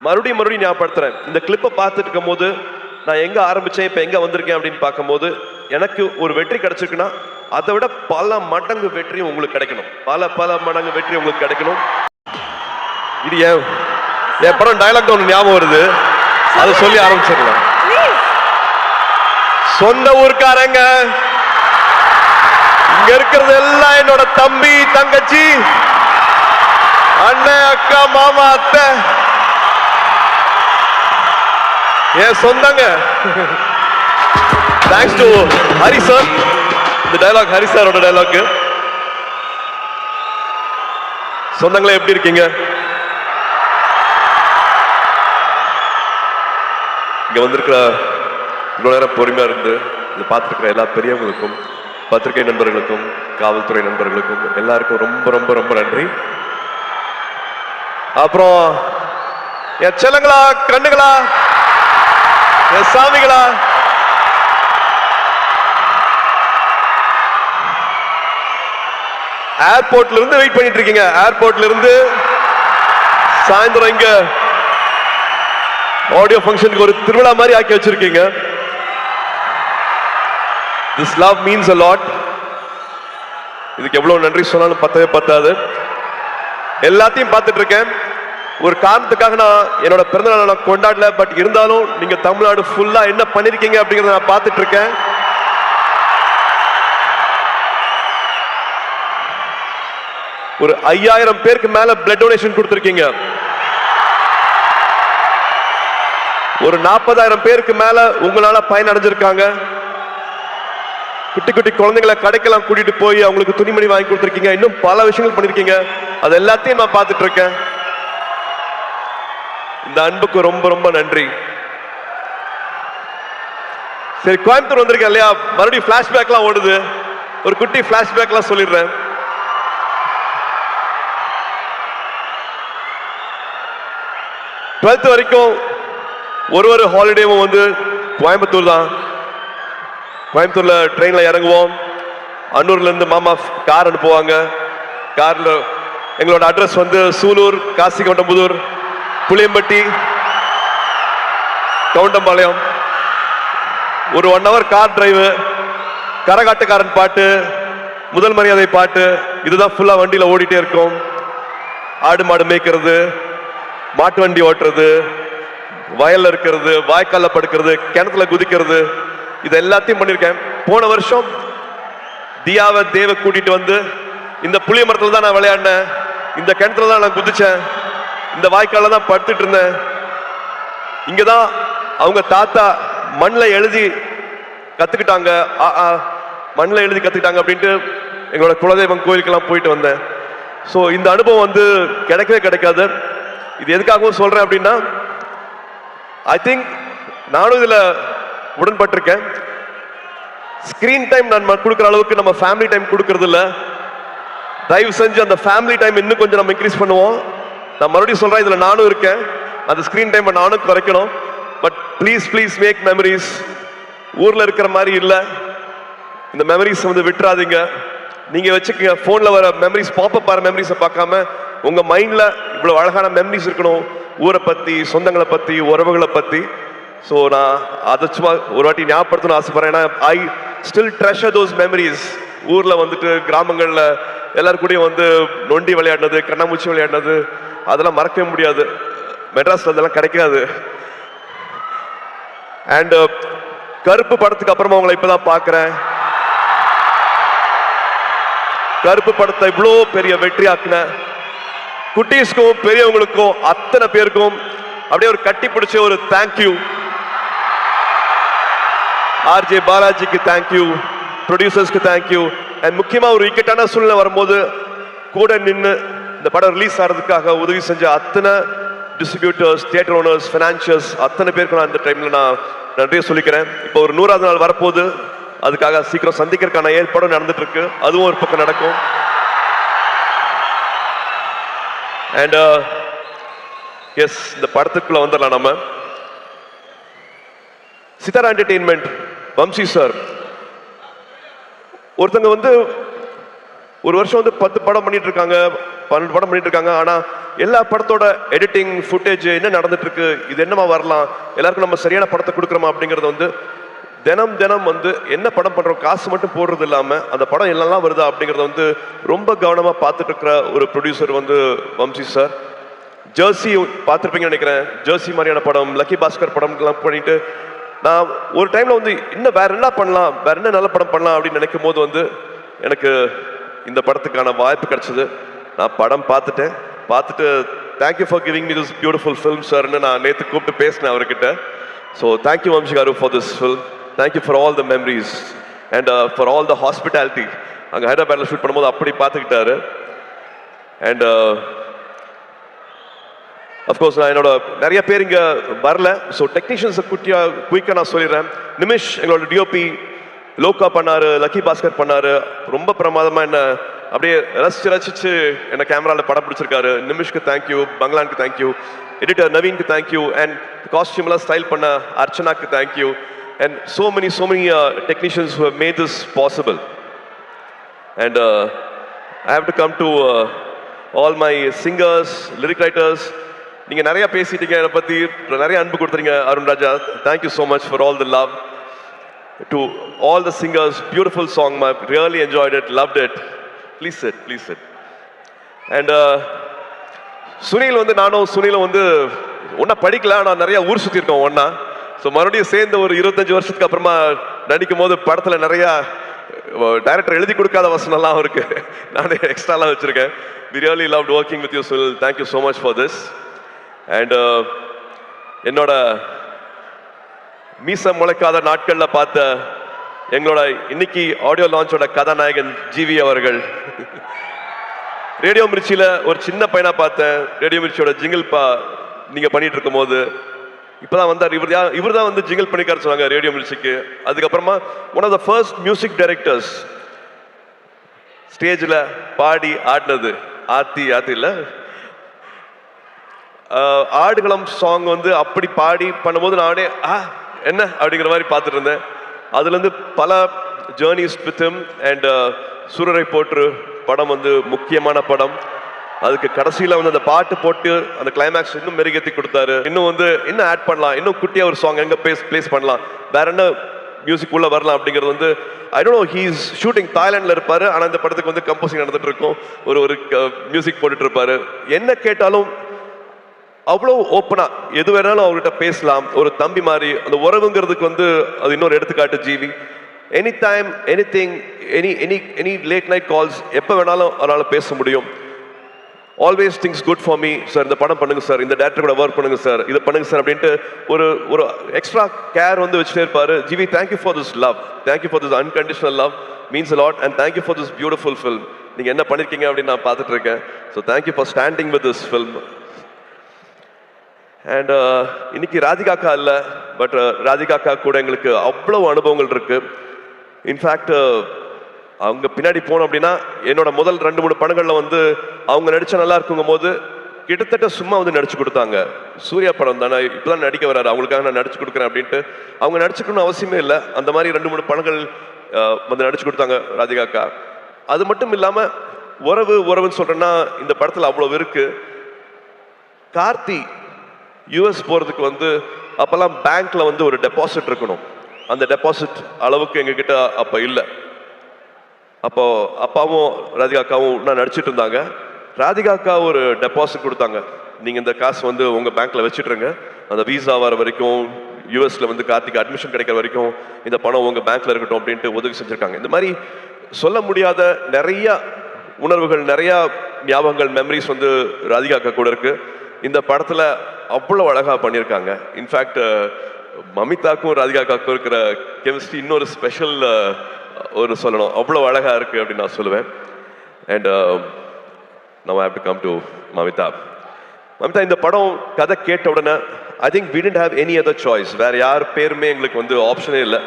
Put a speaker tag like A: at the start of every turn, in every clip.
A: மறுபடியும் ஞாபகப்படுத்துறேன். இந்த கிளிப்பை பார்த்துட்டு இருக்கும் போது நான் எங்க ஆரம்பிச்சேன், இப்ப எங்க வந்திருக்கேன் அப்படின்னு பார்க்கும்போது எனக்கு ஒரு வெற்றி கிடைச்சிருக்குன்னா அதை விட பல மடங்கு வெற்றி உங்களுக்கு கிடைக்கணும். பல மடங்கு வெற்றி உங்களுக்கு கிடைக்கணும். இது என் படம் டயலாக் ஒன்று ஞாபகம் வருது, அதை சொல்லி ஆரம்பிச்சிடலாம். சொந்த ஊருக்காரங்க, இங்க இருக்கிறது எல்லாம் என்னோட தம்பி தங்கச்சி அண்ணன் அக்கா மாமா அத்தை என் சொந்தங்க. Thanks to Hari sir. இந்த டயலாக் ஹரி சாரோட டயலாக். சொந்தங்களே எப்படி இருக்கீங்க? இங்க வந்திருக்கிற இவ்வளவு நேரம் பொறுமையா இருந்து இதை பார்த்துருக்கிற எல்லா பெரியவங்களுக்கும், பத்திரிகை நண்பர்களுக்கும், காவல்துறை நண்பர்களுக்கும் எல்லாருக்கும் ரொம்ப ரொம்ப ரொம்ப நன்றி. அப்புறம் என் செல்லங்களா, கண்ணுகளா, என் சாமிகளா, ஏர்போர்ட்ல இருந்து வெயிட் பண்ணிட்டு இருக்கீங்க. ஏர்போர்ட்ல இருந்து சாயந்தரம் இங்க ஆடியோ ஃபங்க்ஷனுக்கு ஒரு திருவிழா மாதிரி ஆக்கி வச்சிருக்கீங்க. This love means a lot. இதுக்கு எவ்வளவு நன்றி சொன்னாலும் பத்தவே பத்தாது. எல்லாத்தையும் பார்த்துட்டு இருக்கேன். ஒரு காரணத்துக்காக நான் என்னோட பிறந்தநாளை நான் கொண்டாடல, பட் இருந்தாலும் நீங்க தமிழ்நாடு ஃபுல்லா என்ன பண்ணிருக்கீங்க அப்படிங்கறத நான் பார்த்துட்டு இருக்கேன். ஒரு 5000 பேருக்கு மேல பிளட் டொனேஷன் கொடுத்திருக்கீங்க. ஒரு 40,000 பேருக்கு மேல உங்களால பயன் அடைஞ்சிருக்காங்க. குட்டி குட்டி குழந்தைங்களை கடைக்கெல்லாம் கூட்டிட்டு போய் அவங்களுக்கு துணிமணி வாங்கி கொடுத்துருக்கீங்க. இன்னும் பல விஷயங்கள் பண்ணிருக்கீங்க. அது எல்லாத்தையும் நான் பார்த்துட்டு இருக்கேன். இந்த அன்புக்கு ரொம்ப ரொம்ப நன்றி. சரி, கோயம்புத்தூர் வந்திருக்கேன் இல்லையா, மறுபடியும் பிளாஷ்பேக்லாம் ஓடுது. ஒரு குட்டி பிளாஷ்பேக்லாம் சொல்லிடுறேன். டுவெல்த் வரைக்கும் ஒரு ஹாலிடேவும் வந்து கோயம்புத்தூர் தான். கோயம்புத்தூர்ல ட்ரெயின்ல இறங்குவோம். அன்னூர்ல இருந்து மாமா கார் அனுப்புவாங்க. கார்ல எங்களோட அட்ரஸ் வந்து சூலூர், காசிகவுண்டம்புதூர், புளியம்பட்டி, கவுண்டம்பாளையம். ஒரு 1 hour கார் டிரைவு, கரகாட்டுக்காரன் பாட்டு, முதல் மரியாதை பாட்டு, இதுதான் ஃபுல்லா வண்டியில ஓடிட்டே இருக்கும். ஆடு மாடு மேய்க்கிறது, மாட்டு வண்டி ஓட்டுறது, வயல்ல இருக்கிறது, வாய்க்கால படுக்கிறது, கிணத்துல குதிக்கிறது, இது எல்லாத்தையும் பண்ணிருக்கேன். போன வருஷம் தியாவை தேவ கூட்டிட்டு வந்து இந்த புளிய மரத்துல தான் நான் விளையாடினேன், இந்த கிணத்துல தான் நான் குதிச்சேன், இந்த வாய்க்கால தான் படுத்துட்டு இருந்தேன். இங்கதான் அவங்க தாத்தா மண்ணில் எழுதி கத்துக்கிட்டாங்க, மண்ணில் எழுதி கத்துக்கிட்டாங்க அப்படின்ட்டு எங்களோட குலதெய்வம் கோயிலுக்கெல்லாம் போயிட்டு வந்தேன். ஸோ இந்த அனுபவம் வந்து கிடைக்கவே கிடைக்காது. இது எதுக்காகவும் சொல்றேன் அப்படின்னா, ஐ திங்க் நானும் இதுல உடன்பட்டிருக்கேன். ஸ்கிரீன் டைம் நம்ம கொடுக்குற அளவுக்கு நம்ம ஃபேமிலி டைம் கொடுக்கறது இல்ல. தயவு செஞ்சு அந்த ஃபேமிலி டைம் இன்னும் கொஞ்சம் நம்ம இன்க்ரீஸ் பண்ணுவோம். நான் மறுபடியும் சொல்றேன், இதுல நானும் இருக்கேன். அந்த ஸ்கிரீன் டைம் நானும் குறைக்கணும். But please make memories. ஊர்ல இருக்கிற மாதிரி இல்ல, இந்த மெமரிஸ் வந்து விட்டுறாதீங்க. நீங்க வச்சுக்கோங்க, போன்ல வர மெமரிஸ், பாப்பப் ஆற மெமரிஸை பார்க்காம உங்க மைண்ட்ல இவ்வளவு அழகான மெமரிஸ் இருக்கணும், ஊரை பத்தி, சொந்தங்களை பத்தி, உறவுகளை பத்தி. ஸோ நான் அதை சும்மா ஒரு வாட்டி ஞாபகப்படுத்தணும்னு ஆசைப்படுறேன். ஏன்னா I still treasure those memories. ஊர்ல வந்துட்டு கிராமங்கள்ல எல்லாரும் கூடயும் வந்து நொண்டி விளையாடினது, கண்ணாமூச்சி விளையாடினது, அதெல்லாம் மறக்கவே முடியாது. மெட்ராஸ்ல அதெல்லாம் கிடைக்காது. அண்ட் கருப்பு படத்துக்கு அப்புறமா உங்களை இப்பதான் பாக்குறேன். கருப்பு படத்தை இவ்வளோ பெரிய வெற்றி ஆக்குன குட்டீஸ்க்கும் பெரியவங்களுக்கும் அத்தனை பேருக்கும் அப்படியே ஒரு கட்டி பிடிச்ச ஒரு தேங்க்யூ. ஆர்ஜே பாலாஜிக்கு தேங்க்யூ, ப்ரொடியூசர்ஸ்க்கு தேங்க்யூ. அண்ட் முக்கியமா ஒரு இக்கட்டான சூழ்நிலை வரும்போது கூட நின்று இந்த படம் ரிலீஸ் ஆகிறதுக்காக உதவி செஞ்ச அத்தனை டிஸ்ட்ரிபியூட்டர்ஸ், தியேட்டர் ஓனர்ஸ், ஃபைனான்சியர்ஸ், அத்தனை பேருக்கு நான் இந்த டைம்ல நான் நன்றியை சொல்லிக்கிறேன். இப்போ ஒரு 100வது நாள் வரப்போகுது. அதுக்காக சீக்கிரம் சந்திக்கிறதுக்கான ஏற்பாடும் நடந்துட்டு இருக்கு. அதுவும் ஒரு பக்கம் நடக்கும். அண்ட் எஸ், இந்த படத்துக்குள்ள வந்துடலாம். நம்ம சித்தாரா என்டர்டெயின்மெண்ட், வம்சி சார் ஒருத்தங்க வந்து ஒரு வருஷம் வந்து 10 படம் பண்ணிட்டு இருக்காங்க, 12 படம் பண்ணிட்டு இருக்காங்க. ஆனா எல்லா படத்தோட எடிட்டிங் ஃபுட்டேஜ் என்ன நடந்துட்டு இருக்கு, இது என்னமா வரலாம், எல்லாருக்கும் நம்ம சரியான படத்தை கொடுக்குறோமா அப்படிங்கறது வந்து தினம் தினம் வந்து என்ன படம் பண்றோம், காசு மட்டும் போடுறது இல்லாம அந்த படம் எல்லாம் வருதா அப்படிங்கறத வந்து ரொம்ப கவனமா பார்த்துட்டு இருக்கிற ஒரு ப்ரொடியூசர் வந்து வம்சி சார். ஜெர்சி பார்த்துருப்பீங்கன்னு நினைக்கிறேன். ஜெர்சி மாதிரியான படம், லக்கி பாஸ்கர் படம் எல்லாம் பண்ணிட்டு நான் ஒரு டைம்ல வந்து இன்னும் வேற என்ன பண்ணலாம், வேற என்ன நல்ல படம் பண்ணலாம் அப்படின்னு நினைக்கும் போது வந்து எனக்கு இந்த படத்துக்கான வாய்ப்பு கிடைச்சது. நான் படம் பார்த்துட்டு thank you for giving me this beautiful film சார்னு நான் நேற்று கூப்பிட்டு பேசினேன் அவர்கிட்ட. So thank you Vamsi garu for this film. Thank you for all the memories and for all the hospitality. அங்கே ஹைதராபாத்தில் ஷூட் பண்ணும்போது அப்படி பார்த்துக்கிட்டாரு. அண்ட் அஃப்கோர்ஸ் நான் என்னோட நிறைய பேர் இங்கே வரல. ஸோ டெக்னீஷியன்ஸை குயிக்காக நான் சொல்லிடுறேன். நிமிஷ் எங்களோட டிஓபி லோக்கா பண்ணாரு, லக்கி பாஸ்கர் பண்ணாரு. ரொம்ப பிரமாதமாக என்ன அப்படியே ரசிச்சு என்ன கேமராவில் படம் பிடிச்சிருக்காரு. நிமிஷ்க்கு தேங்க்யூ, பங்களானுக்கு தேங்க்யூ, எடிட்டர் நவீனுக்கு தேங்க்யூ, அண்ட் காஸ்டியூம்லாம் ஸ்டைல் பண்ண அர்ச்சனாக்கு thank you, and so many technicians who have made this possible. And I have to come to all my singers, lyric writers. நீங்க நிறைய பேசிட்டீங்க, என்னை பத்தி நிறைய அன்பு கொடுத்துறீங்க. அருண் ராஜா, thank you so much for all the love. To all the singers, beautiful song, I really enjoyed it, loved it. Please sit. And Sunil வந்து நானும் சுனிலும் வந்து ஒன்னா படிக்கல, நான் நிறைய ஊர் சுத்தி இருக்கோம் ஒன்னா. ஸோ மறுபடியும் சேர்ந்து ஒரு 25 வருஷத்துக்கு அப்புறமா நடிக்கும் போது படத்துல நிறைய டைரக்டர் எழுதி கொடுக்காத வசனம்லாம் இருக்கு, நானே எக்ஸ்ட்ராலாம் வச்சிருக்கேன். We really loved working with you, Sunil. Thank you so much for this. And என்னோட மீச முளைக்காத நாட்கள்ல பார்த்த எங்களோட இன்னைக்கு ஆடியோ லான்ச்சோட கதாநாயகன் ஜிவி அவர்கள். ரேடியோ மிர்ச்சியில ஒரு சின்ன பையனா பார்த்தேன். ரேடியோ மிர்ச்சியோட ஜிங்கிள் நீங்க பண்ணிட்டு இருக்கும் போது இப்பதான் வந்தார். இவர் தான் வந்து ஜிங்கிள் பண்ணிக்காரு சொன்னாங்க ரேடியோ மிர்ச்சிக்கு. அதுக்கப்புறமா one of the first music directors ஸ்டேஜ்ல பாடி ஆடினது ஆத்தி இல்ல ஆடுகளம் சாங் வந்து அப்படி பாடி பண்ணும்போது நானே என்ன அப்படிங்கிற மாதிரி பார்த்துட்டு இருந்தேன். அதுல இருந்து பல ஜேர்னிஸ் வித் ஹிம். அண்ட் சூரரை போற்று படம் வந்து முக்கியமான படம். அதுக்கு கடைசியில வந்து அந்த பாட்டு போட்டு அந்த கிளைமேக்ஸ் இன்னும் மெருகேற்றி கொடுத்தாரு. இன்னும் வந்து இன்னும் ஆட் பண்ணலாம், இன்னும் குட்டியா ஒரு சாங் எங்க பிளேஸ் பண்ணலாம், வேற என்ன மியூசிக் உள்ள வரலாம் அப்படிங்கிறது வந்து I don't know. He is shooting தாய்லாந்துல இருப்பாரு, ஆனா இந்த படத்துக்கு வந்து கம்போசிங் நடந்துட்டு இருக்கும், ஒரு மியூசிக் போட்டுட்டு இருப்பாரு. என்ன கேட்டாலும் அவ்வளோ ஓப்பனா எது வேணாலும் அவர்கிட்ட பேசலாம். ஒரு தம்பி மாதிரி அந்த உறவுங்கிறதுக்கு வந்து அது இன்னொரு எடுத்துக்காட்டு GV. Any time anything, any late night calls எப்போ வேணாலும் அவரால் பேச முடியும். Always things good for me sir, இந்த படம் பண்ணுங்க சார், இந்த டேரக்டர் கூட ஒர்க் பண்ணுங்க சார், இதை பண்ணுங்க சார் அப்படின்ட்டு ஒரு எக்ஸ்ட்ரா கேர் வந்து வச்சுட்டே இருப்பாரு. GV, thank you for this love, thank you for this unconditional love, means a lot. And thank you for this beautiful film. நீங்க என்ன பண்ணிருக்கீங்க அப்படின்னு நான் பார்த்துட்டு இருக்கேன். So thank you for standing with this film. And இன்னைக்கு ராதிகாக்கா இல்லை, பட் ராதிகாக்கா கூட எங்களுக்கு அவ்வளவு அனுபவங்கள் இருக்கு. இன்ஃபேக்ட் அவங்க பின்னாடி போனோம் அப்படின்னா என்னோட முதல் 2-3 படங்கள்ல வந்து அவங்க நடிச்சா நல்லா இருக்குங்கும் போது கிட்டத்தட்ட சும்மா வந்து நடிச்சு கொடுத்தாங்க. சூர்யா படம் தானே, இப்பதான் நடிக்க வராரு, அவங்களுக்காக நான் நடிச்சு கொடுக்குறேன் அப்படின்ட்டு அவங்க நடிச்சுக்கணும்னு அவசியமே இல்லை. அந்த மாதிரி 2-3 படங்கள் வந்து நடிச்சு கொடுத்தாங்க ராதிகாக்கா. அது மட்டும் இல்லாம உறவுன்னு சொல்றேன்னா இந்த படத்துல அவ்வளவு இருக்கு. கார்த்தி யூஎஸ் போறதுக்கு வந்து அப்பெல்லாம் பேங்க்ல வந்து ஒரு டெபாசிட் இருக்கணும். அந்த டெபாசிட் அளவுக்கு எங்க கிட்ட அப்ப இல்லை. அப்போ அப்பாவும் ராதிகாக்காவும் நான் நடிச்சிட்டு இருந்தாங்க. ராதிகாக்கா ஒரு டெபாசிட் கொடுத்தாங்க, நீங்க இந்த காசு வந்து உங்க பேங்க்ல வச்சுட்டுருங்க, அந்த விசா வர வரைக்கும் யூஎஸ்ல வந்து கார்த்திக் அட்மிஷன் கிடைக்கிற வரைக்கும் இந்த பணம் உங்க பேங்க்ல இருக்கட்டும் அப்படின்ட்டு உதவி செஞ்சிருக்காங்க. இந்த மாதிரி சொல்ல முடியாத நிறைய உணர்வுகள், நிறைய ஞாபகங்கள், மெமரிஸ் வந்து ராதிகாக்கா கூட இருக்கு. இந்த படத்துல அவ்வளவு அழகா பண்ணியிருக்காங்க. இன்ஃபேக்ட் மமிதாக்கும் ராதிகாக்காக்கும் இருக்கிற கெமிஸ்ட்ரி இன்னொரு ஸ்பெஷல் ஒரு சொல்லணும், அவ்வளவு அழகா இருக்கு அப்படின்னு நான் சொல்லுவேன். And now I have to come to Mamitha. இந்த படம் கதை கேட்ட உடனே I think we didn't have any other choice. வேற யார் பேருமே எங்களுக்கு வந்து ஆப்ஷனே இல்லை.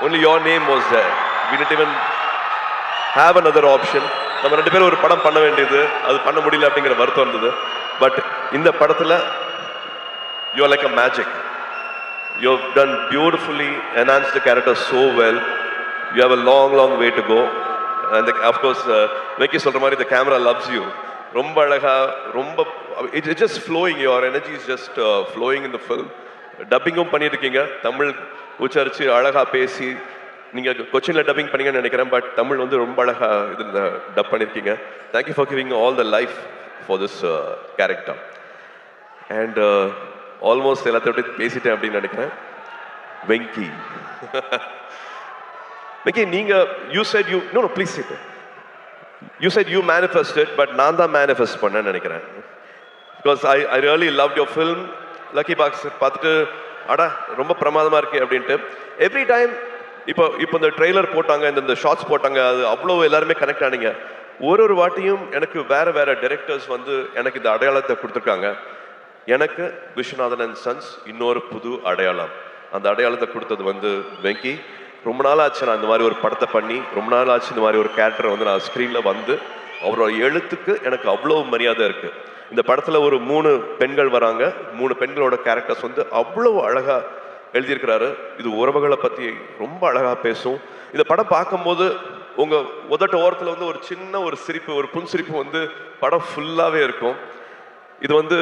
A: Only your name was there. We didn't even have another option. நம்ம 2 பேரும் ஒரு படம் பண்ண வேண்டியது, அது பண்ண முடியல அப்படிங்கிற வருத்தம் இருந்தது. பட் இந்த படத்துல you are like a magic. You have done beautifully, enhanced the character so well. You have a long way to go. And of course, Vicky சொல்ற மாதிரி the camera loves you. ரொம்ப அழகா ரொம்ப it's just flowing, your energy is just flowing in the film. டப்பிங்கும் பண்ணியிருக்கீங்க, தமிழ் உச்சரித்து அழகா பேசி. நீங்கள் கொச்சினில் டப்பிங் பண்ணீங்கன்னு நினைக்கிறேன், பட் தமிழ் வந்து ரொம்ப அழகா இதில் டப் பண்ணியிருக்கீங்க. Thank you for giving all the life for this character. And almost எல்லாத்தையும் விட்டு பேசிட்டேன் அப்படின்னு நினைக்கிறேன். வெங்கி, வெங்கி நீங்கள் you said you know please sit. You said you manifested, but நான் தான் மேனிஃபெஸ்ட் பண்ணேன்னு நினைக்கிறேன். Because I really love your film. Lucky box பார்த்துட்டு அடா ரொம்ப பிரமாதமாக இருக்கு அப்படின்ட்டு எவ்ரி டைம். இப்போ இந்த ட்ரெய்லர் போட்டாங்க, இந்த ஷார்ட்ஸ் போட்டாங்க, அது அவ்வளோ எல்லாருமே கனெக்ட் ஆனீங்க. ஒரு வாட்டியும் எனக்கு வேற டைரக்டர்ஸ் வந்து எனக்கு இந்த அடையாளத்தை கொடுத்துருக்காங்க. எனக்கு விஸ்வநாதன் அண்ட் சன்ஸ் இன்னொரு புது அடையாளம். அந்த அடையாளத்தை கொடுத்தது வந்து வெங்கி. ரொம்ப நாள் ஆச்சு நான் இந்த மாதிரி ஒரு படத்தை பண்ணி, ரொம்ப நாள் ஆச்சு இந்த மாதிரி ஒரு கேரக்டரை வந்து நான் ஸ்க்ரீனில் வந்து. அவரோட எழுத்துக்கு எனக்கு அவ்வளோ மரியாதை இருக்குது. இந்த படத்தில் ஒரு 3 பெண்கள் வராங்க. 3 பெண்களோட கேரக்டர்ஸ் வந்து அவ்வளோ அழகாக எழுதியிருக்கிறாரு. இது உறவுகளை பற்றி ரொம்ப அழகாக பேசும். இந்த படம் பார்க்கும்போது உங்கள் உதட்ட ஓரத்தில் வந்து ஒரு சின்ன ஒரு சிரிப்பு, ஒரு புன்சிரிப்பு வந்து படம் ஃபுல்லாகவே இருக்கும். இது வந்து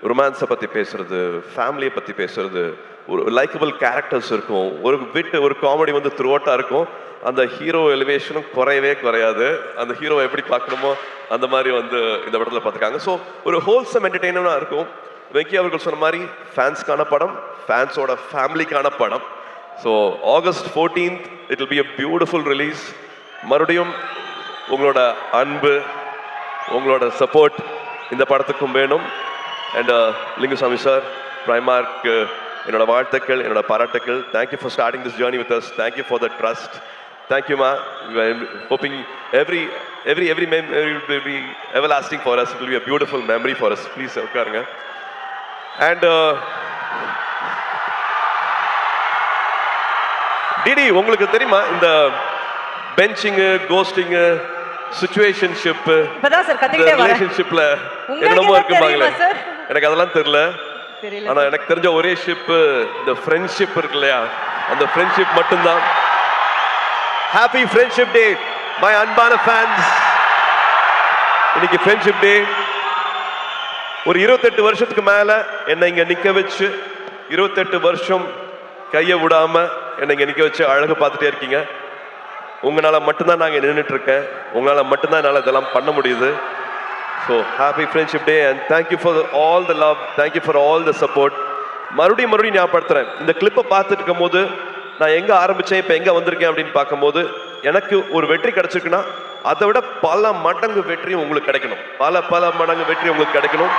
A: ரொமான்ஸை பற்றி பேசுறது, ஃபேமிலியை பற்றி பேசுறது, ஒரு லைக்கபிள் கேரக்டர்ஸ் இருக்கும், ஒரு விட்டு ஒரு காமெடி வந்து த்ரூஅவுட்டாக இருக்கும். அந்த ஹீரோ எலிவேஷனும் குறையவே குறையாது. அந்த ஹீரோவை எப்படி பார்க்கணுமோ அந்த மாதிரி வந்து இந்த படத்தில் பார்த்துருக்காங்க. ஸோ ஒரு ஹோல்சம் என்டர்டெயினாக இருக்கும். வெங்கி அவர்கள் சொன்ன மாதிரி ஃபேன்ஸ்க்கான படம், ஃபேன்ஸோட ஃபேமிலிக்கான படம். So August 14th it will be a beautiful release. மறுபடியும் உங்களோட அன்பு, உங்களோட சப்போர்ட் இந்த படத்துக்கும் வேணும். அண்ட் லிங்குசாமி சார், பிரைமார்க் என்னோட வாழ்த்துக்கள், என்னோட பாராட்டுக்கள். Thank you for starting this journey with us. Thank you for the trust. Thank you, ma. I'm hoping every memory will be everlasting for us. It will be a beautiful memory for us. Please, உட்காருங்க. And DD, உங்களுக்கு தெரியுமா இந்த benching, ghosting, situationship,
B: இப்பதான் sir கத்திக்கிட்டே வரேன்.
A: ரிலேஷன்ஷிப்ல என்னமோ இருக்குபாங்களே, எனக்கு அதெல்லாம் தெரியல. ஆனா எனக்கு தெரிஞ்ச ஒரே ஷிப் இந்த ஃப்ரெண்ட்ஷிப் இருக்கு இல்லையா, அந்த ஃப்ரெண்ட்ஷிப் மட்டும்தான். ஹாப்பி ஃப்ரெண்ட்ஷிப் டே மை அன்பான ஃபேன்ஸ். இன்னைக்கு ஃப்ரெண்ட்ஷிப் டே. ஒரு 28 வருஷத்துக்கு மேல என்னை இங்க நிக்க வச்சு, 28 வருஷம் கையை விடாம என்னை இங்க நிக்க வச்சு அழகு பார்த்துட்டே இருக்கீங்க. உங்களால மட்டும்தான் நாங்க நின்றுட்டு இருக்கேன். உங்களால மட்டும்தான் என்னால இதெல்லாம் பண்ண முடியுது. So happy friendship day and thank you for all the love, thank you for all the support. மறுபடியும் ஞாபகப்படுத்துறேன், இந்த கிளிப்பை பார்த்துட்டு இருக்கும் போது நான் எங்க ஆரம்பிச்சேன், இப்போ எங்க வந்திருக்கேன் அப்படின்னு பார்க்கும்போது எனக்கு ஒரு வெற்றி கிடைச்சிருக்குன்னா அதை விட பல மடங்கு வெற்றி உங்களுக்கு கிடைக்கணும். பல மடங்கு வெற்றி உங்களுக்கு கிடைக்கணும்.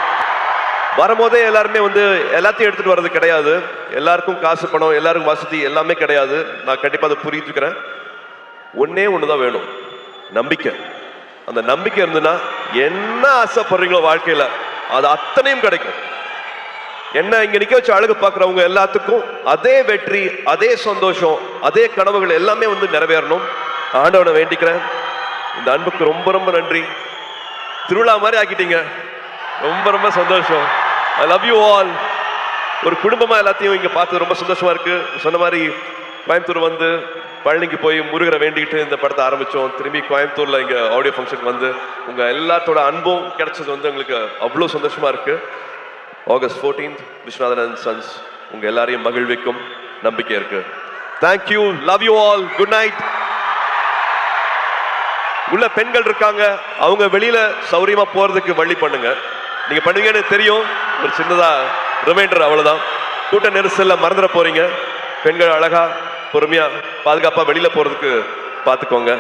A: வரும்போதே எல்லாருமே வந்து எல்லாத்தையும் எடுத்துட்டு வர்றது கிடையாது. எல்லாருக்கும் காசு, பணம், எல்லாருக்கும் வசதி எல்லாமே கிடையாது. நான் கண்டிப்பாக அதை புரிஞ்சுக்கிறேன். ஒன்னே ஒண்ணுதான் வேணும், நம்பிக்கை. அந்த நம்பிக்கை இருந்துன்னா என்ன ஆசைப்படுறீங்களோ வாழ்க்கையில அது அத்தனையும் கிடைக்கும். என்ன இங்க நிக்க வச்சு அழகு பார்க்குறவங்க எல்லாத்துக்கும் அதே வெற்றி, அதே சந்தோஷம், அதே கனவுகள் எல்லாமே வந்து நிறைவேறணும். ஆண்டவனை வேண்டிக்கிறேன். இந்த அன்புக்கு ரொம்ப ரொம்ப நன்றி. திருவிழா மாதிரி ஆக்கிட்டீங்க. ரொம்ப சந்தோஷம். I love you all. ஒரு குடும்பமா எல்லாத்தையும் இங்க பார்த்து ரொம்ப சந்தோஷமா இருக்கு. சொன்ன மாதிரி கோயம்புத்தூர் வந்து பழனிக்கு போய் முருகரை வேண்டிக்கிட்டு இந்த படத்தை ஆரம்பிச்சோம். திரும்பி கோயம்புத்தூர்ல இங்க ஆடியோ ஃபங்க்ஷன் வந்து உங்க எல்லாத்தோட அன்பும் கிடைச்சது வந்து எங்களுக்கு அவ்வளோ சந்தோஷமா இருக்கு. August 14th Viswanathan and sons உங்க எல்லாரையும் மகிழ்விக்கும் நம்பிக்கை இருக்கு. Thank you, love you all, good night. உள்ள பெண்கள் இருக்காங்க, அவங்க வெளியில சௌரியமா போறதுக்கு வழி பண்ணுங்க. நீங்க பண்ணுவீங்கன்னு தெரியும். ஒரு சின்னதா ரிமைண்டர், அவ்வளவுதான். கூட்ட நெரிசல்ல மறந்துட போறீங்க. பெண்கள் அழகா பொறுமையா பாதுகாப்பா வெளியில போறதுக்கு பாத்துக்கோங்க.